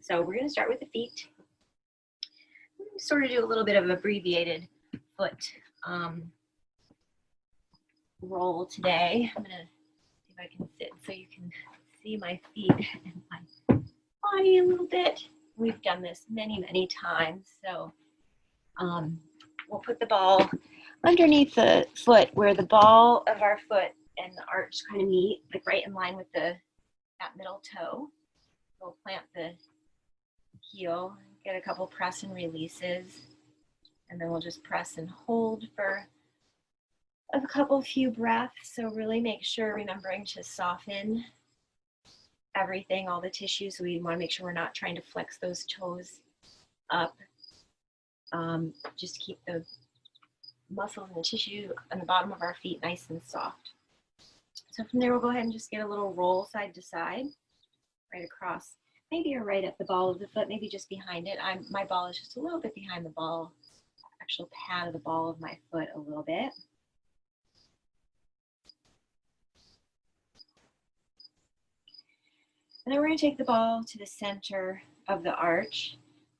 So we're going to start with the feet. Sort of do a little bit of an abbreviated foot roll today. I'm going to see if I can sit so you can see my feet and my body a little bit. We've done this many, many times. So we'll put the ball underneath the foot where the ball of our foot and the arch kind of meet, like right in line with that middle toe. We'll plant the heel, get a couple press and releases, and then we'll just press and hold for a few breaths. So really make sure, remembering to soften everything, all the tissues. We want to make sure we're not trying to flex those toes up. Just keep the muscles and the tissue on the bottom of our feet nice and soft. So from there, we'll go ahead and just get a little roll side to side, right across. Maybe you're right at the ball of the foot, maybe just behind it. My ball is just a little bit behind the ball, actual pad of the ball of my foot a little bit. And then we're going to take the ball to the center of the arch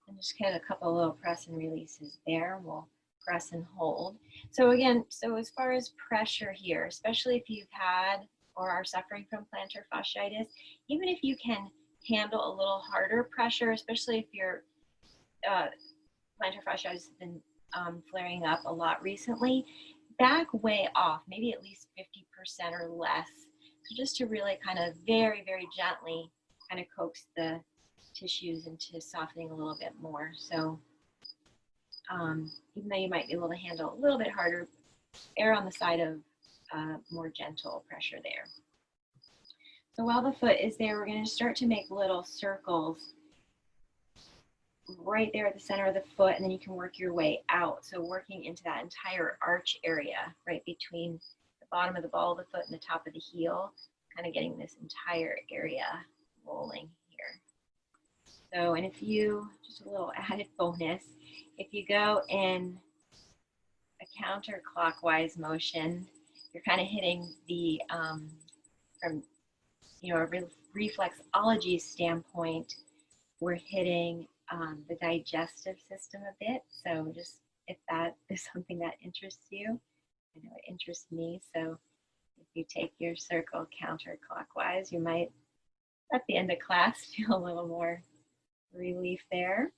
and just get a couple little press and releases there. We'll press and hold. So again, as far as pressure here, especially if you've had or are suffering from plantar fasciitis, even if you can handle a little harder pressure, especially if your plantar fasciitis has been flaring up a lot recently, back way off, maybe at least 50% or less. So just to really kind of very, very gently kind of coax the tissues into softening a little bit more. So even though you might be able to handle a little bit harder, err on the side of more gentle pressure there. So while the foot is there, we're going to start to make little circles right there at the center of the foot, and then you can work your way out. So working into that entire arch area, right between the bottom of the ball of the foot and the top of the heel, kind of getting this entire area rolling here. So, and if you, just a little added bonus, if you go in a counterclockwise motion, you're kind of hitting the, from a reflexology standpoint, we're hitting the digestive system a bit. So just if that is something that interests you, I know it interests me. So if you take your circle counterclockwise, you might, at the end of class, feel a little more relief there.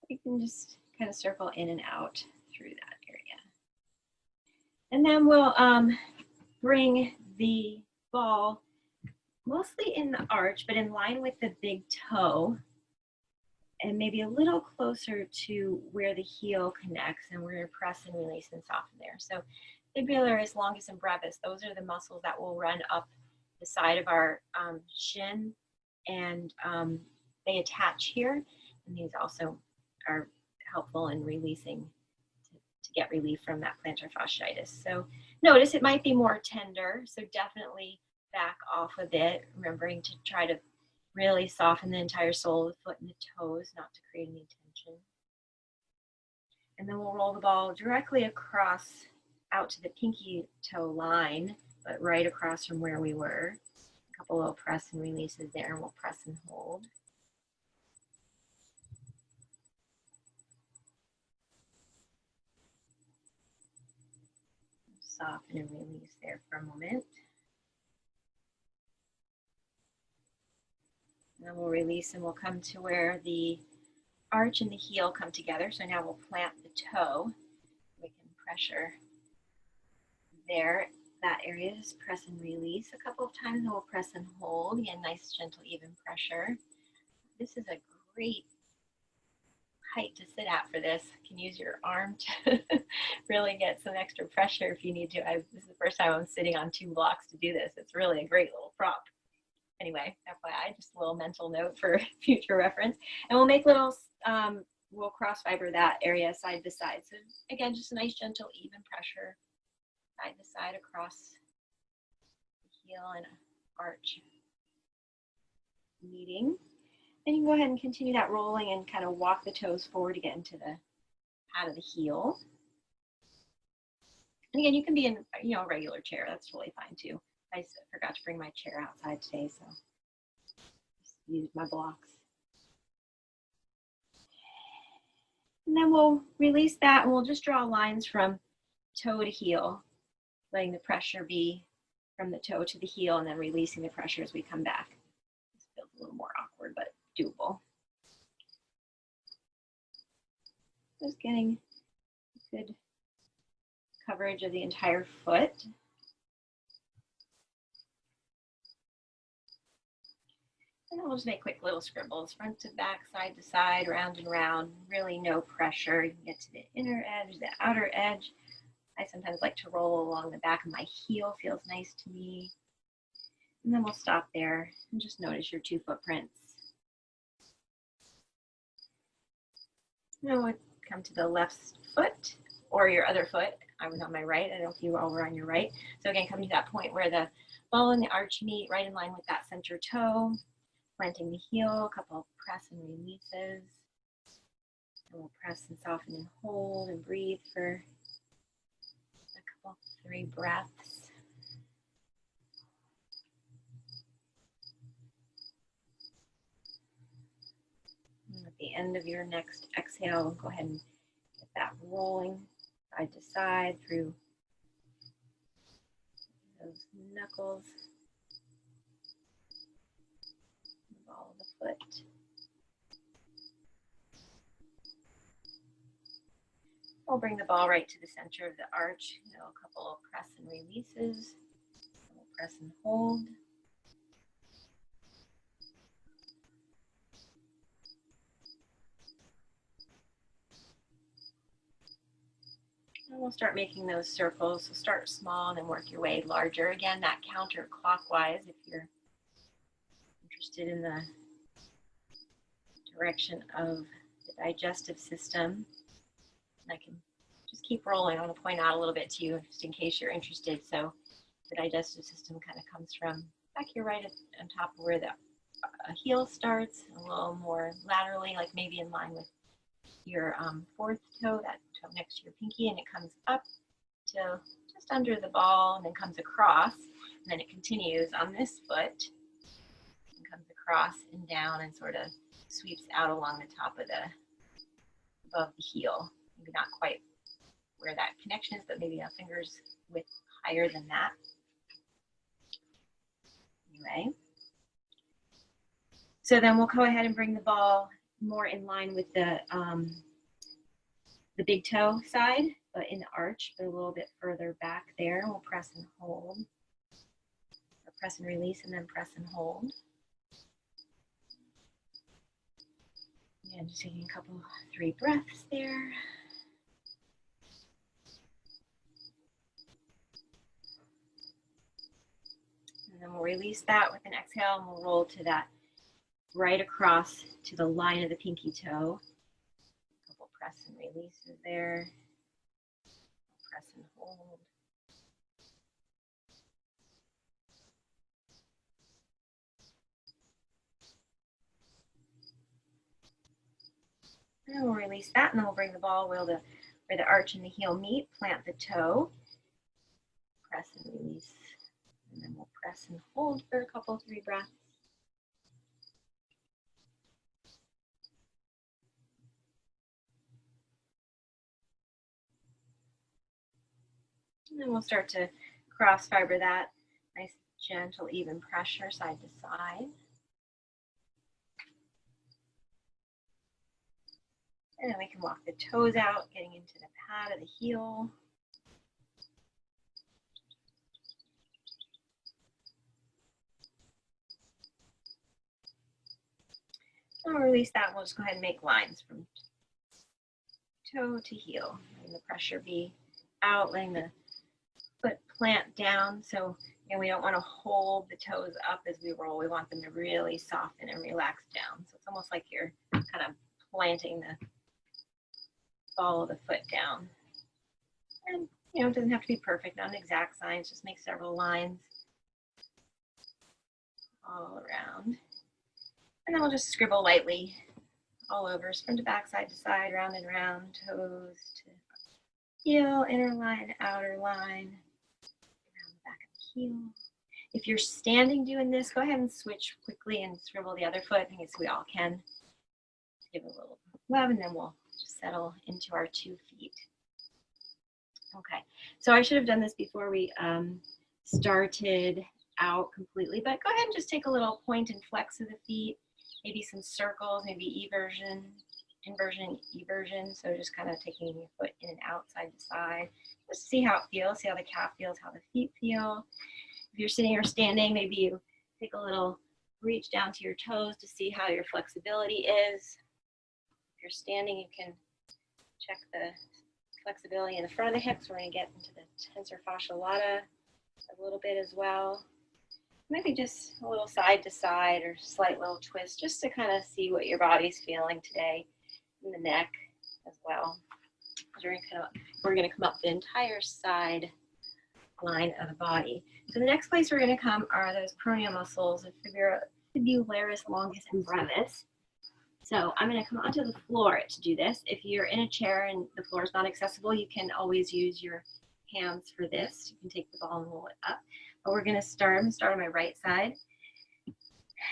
You can just kind of circle in and out through that area. And then we'll bring the ball mostly in the arch, but in line with the big toe, and maybe a little closer to where the heel connects, and we're going to press and release and soften there. So fibularis, longus, and brevis, those are the muscles that will run up the side of our shin, and they attach here, and these also are helpful in releasing to get relief from that plantar fasciitis. So notice it might be more tender, so definitely back off a bit, remembering to try to really soften the entire sole of the foot and the toes, not to create any tension. And then we'll roll the ball directly across out to the pinky toe line, but right across from where we were. A couple little press and releases there, and we'll press and hold. Soften and release there for a moment. And then we'll release, and we'll come to where the arch and the heel come together. So now we'll plant the toe. We can pressure there. That area, just press and release a couple of times, and we'll press and hold. Again, nice, gentle, even pressure. This is a great height to sit at for this. You can use your arm to really get some extra pressure if you need to. This is the first time I'm sitting on 2 blocks to do this. It's really a great little prop. Anyway, FYI, just a little mental note for future reference. And we'll make little, we'll cross fiber that area side to side. So again, just a nice, gentle, even pressure side to side across the heel and arch meeting. Then you can go ahead and continue that rolling and kind of walk the toes forward to get into the pad of the heel. And again, you can be in a regular chair. That's really fine too. I forgot to bring my chair outside today, so use my blocks. And then we'll release that and we'll just draw lines from toe to heel, letting the pressure be from the toe to the heel and then releasing the pressure as we come back. This feels a little more awkward, but doable. Just getting good coverage of the entire foot. And then we'll just make quick little scribbles, front to back, side to side, round and round, really no pressure. You can get to the inner edge, the outer edge. I sometimes like to roll along the back of my heel, feels nice to me. And then we'll stop there and just notice your 2 footprints. Now we'll come to the left foot or your other foot. I was on my right. I don't know if you all were on your right. So again, coming to that point where the ball and the arch meet right in line with that center toe. Planting the heel, a couple of press and releases. And we'll press and soften and hold and breathe for a couple, 3 breaths. And at the end of your next exhale, go ahead and get that rolling side to side through those knuckles. Ball of the foot. We'll bring the ball right to the center of the arch. A couple of press and releases. We'll press and hold. And we'll start making those circles. So start small and then work your way larger. Again, that counterclockwise if you're interested in the direction of the digestive system. And I can just keep rolling. I want to point out a little bit to you just in case you're interested. So the digestive system kind of comes from back here right on top of where the heel starts, a little more laterally, like maybe in line with your 4th toe, that toe next to your pinky, and it comes up to just under the ball and then comes across, and then it continues on this foot and comes across and down and sort of sweeps out along the top of above the heel. Maybe not quite where that connection is, but maybe a finger's width higher than that. Anyway, so then we'll go ahead and bring the ball more in line with the big toe side, but in the arch, but a little bit further back there. We'll press and hold, or press and release, and then press and hold. And just taking a couple, 3 breaths there. And then we'll release that with an exhale and we'll roll to that right across to the line of the pinky toe. A couple press and releases there. Press and hold. And we'll release that, and then we'll bring the ball where the arch and the heel meet, plant the toe, press and release, and then we'll press and hold for a couple, 3 breaths. And then we'll start to cross fiber that, nice gentle even pressure side to side. And then we can walk the toes out, getting into the pad of the heel. And we'll release that. We'll just go ahead and make lines from toe to heel. Letting the pressure be out, letting the foot plant down. So we don't want to hold the toes up as we roll. We want them to really soften and relax down. So it's almost like you're kind of planting the ball of the foot down. And it doesn't have to be perfect, not an exact science, just make several lines all around. And then we'll just scribble lightly all over, front to back, side to side, round and round, toes to heel, inner line, outer line, around the back of the heel. If you're standing doing this, go ahead and switch quickly and swivel the other foot. I guess we all can. Give it a little web, and then we'll just settle into our 2 feet. Okay, so I should have done this before we started out completely, but go ahead and just take a little point and flex of the feet, maybe some circles, maybe eversion, inversion, eversion. So just kind of taking your foot in and out, side to side, just see how it feels, see how the calf feels, how the feet feel. If you're sitting or standing, maybe you take a little reach down to your toes to see how your flexibility is. If you're standing, you can check the flexibility in the front of the hips. We're going to get into the tensor fasciae lata a little bit as well. Maybe just a little side to side or slight little twist, just to kind of see what your body's feeling today in the neck as well. We're going to come up the entire side line of the body. So the next place we're going to come are those peroneal muscles, fibularis longus and brevis. So I'm going to come onto the floor to do this. If you're in a chair and the floor is not accessible, you can always use your hands for this. You can take the ball and roll it up. But we're going to start. I'm going to start on my right side.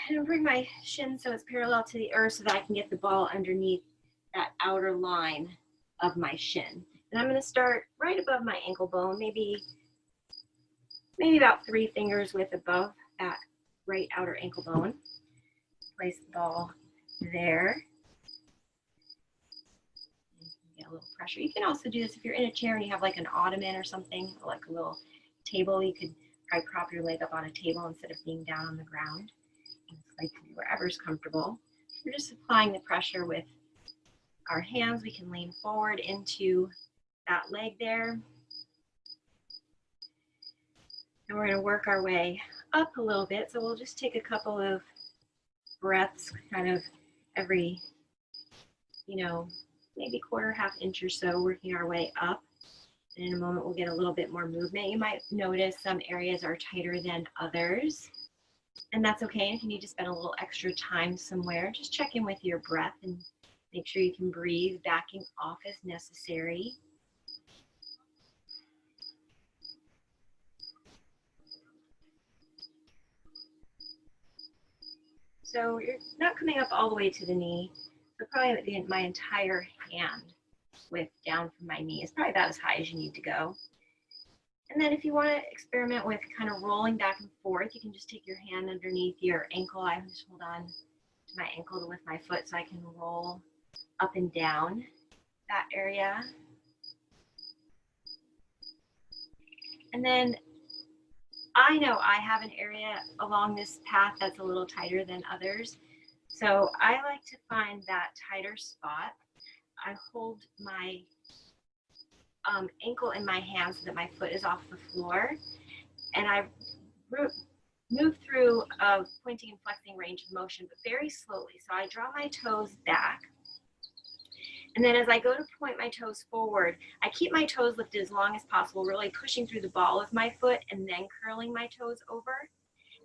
And I'll bring my shin so it's parallel to the earth so that I can get the ball underneath that outer line of my shin. And I'm going to start right above my ankle bone, maybe about 3 fingers width above that right outer ankle bone. Place the ball there. You can get a little pressure. You can also do this if you're in a chair and you have like an ottoman or something, or like a little table. You could probably prop your leg up on a table instead of being down on the ground. It's like wherever's comfortable. We're just applying the pressure with our hands. We can lean forward into that leg there. And we're going to work our way up a little bit. So we'll just take a couple of breaths, kind of every, maybe quarter, half inch or so, working our way up. And in a moment, we'll get a little bit more movement. You might notice some areas are tighter than others. And that's okay. If you need to spend a little extra time somewhere, just check in with your breath and make sure you can breathe, backing off as necessary. So you're not coming up all the way to the knee, but probably my entire hand width down from my knee is probably about as high as you need to go. And then if you want to experiment with kind of rolling back and forth, you can just take your hand underneath your ankle. I just hold on to my ankle to lift my foot so I can roll up and down that area. And then I know I have an area along this path that's a little tighter than others. So I like to find that tighter spot. I hold my ankle in my hand so that my foot is off the floor. And I move through a pointing and flexing range of motion, but very slowly. So I draw my toes back. And then as I go to point my toes forward, I keep my toes lifted as long as possible, really pushing through the ball of my foot and then curling my toes over.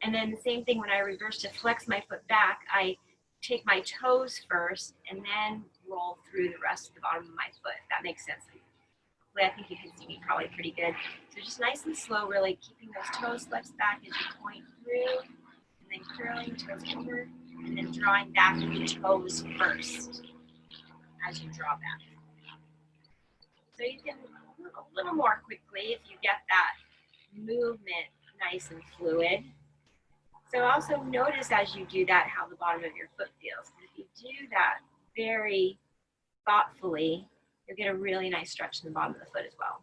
And then the same thing when I reverse to flex my foot back, I take my toes first and then roll through the rest of the bottom of my foot, if that makes sense. I think you can see me probably pretty good. So just nice and slow, really keeping those toes flexed back as you point through, and then curling toes over, and then drawing back with the toes first as you draw back. So you can move a little more quickly if you get that movement nice and fluid. So also notice as you do that how the bottom of your foot feels. If you do that very thoughtfully, you'll get a really nice stretch in the bottom of the foot as well.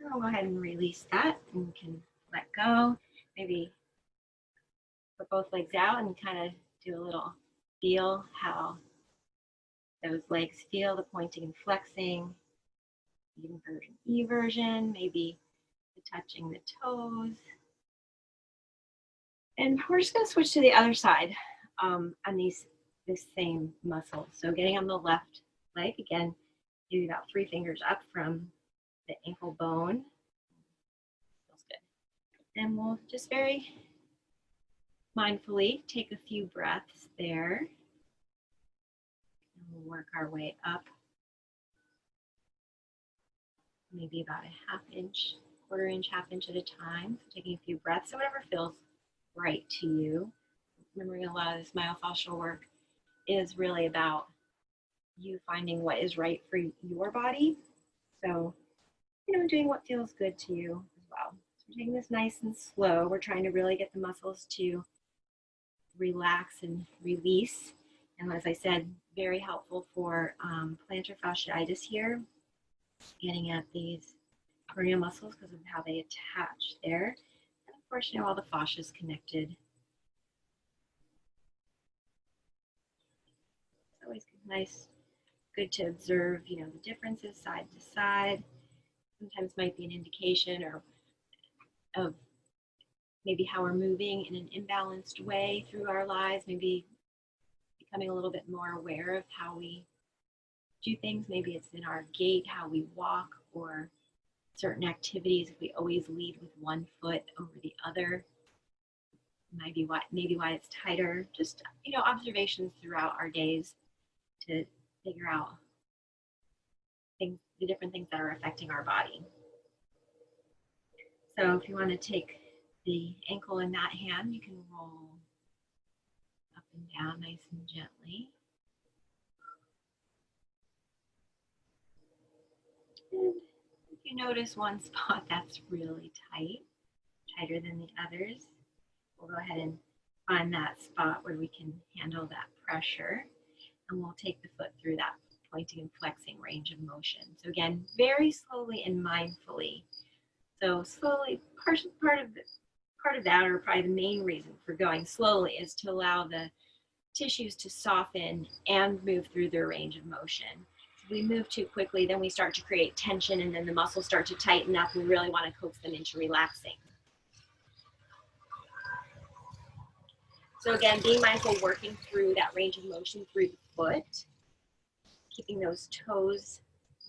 And I'll go ahead and release that, and you can let go. Maybe put both legs out and kind of do a little feel how those legs feel, the pointing and flexing, inversion, eversion, maybe the touching the toes. And we're just going to switch to the other side on this same muscle. So getting on the left leg, again, do about 3 fingers up from the ankle bone. Feels good. And we'll just very mindfully take a few breaths there. And we'll work our way up. maybe about a half inch, quarter inch, half inch at a time. So taking a few breaths, so whatever feels right to you. Remembering a lot of this myofascial work is really about you finding what is right for your body. So, doing what feels good to you as well. So we're taking this nice and slow. We're trying to really get the muscles to relax and release. And as I said, very helpful for plantar fasciitis here, getting at these peroneal muscles because of how they attach there. And of course, all the fascia is connected. It's always nice, good to observe, the differences side to side. Sometimes might be an indication of maybe how we're moving in an imbalanced way through our lives, maybe becoming a little bit more aware of how we do things. Maybe it's in our gait, how we walk, or certain activities. If we always lead with one foot over the other, maybe why it's tighter. Just, observations throughout our days to figure out the different things that are affecting our body. So if you want to take the ankle in that hand, you can roll up and down nice and gently. And if you notice one spot that's really tight, tighter than the others, we'll go ahead and find that spot where we can handle that pressure, and we'll take the foot through that pointing and flexing range of motion. So again, very slowly and mindfully. So slowly, part of that, or probably the main reason for going slowly, is to allow the tissues to soften and move through their range of motion. If we move too quickly, then we start to create tension, and then the muscles start to tighten up. We really want to coax them into relaxing. So again, being mindful, working through that range of motion through the foot, keeping those toes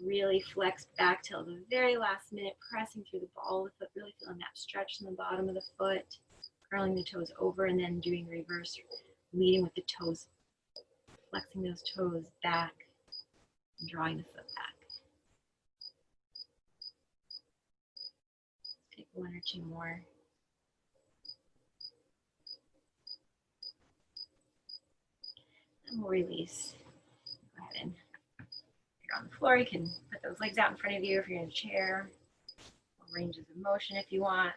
really flexed back till the very last minute, pressing through the ball of the foot, really feeling that stretch in the bottom of the foot, curling the toes over, and then doing reverse, leading with the toes, flexing those toes back, and drawing the foot back. Take one or two more. And we'll release. Go ahead and, if you're on the floor, you can put those legs out in front of you. If you're in a chair, ranges of motion if you want.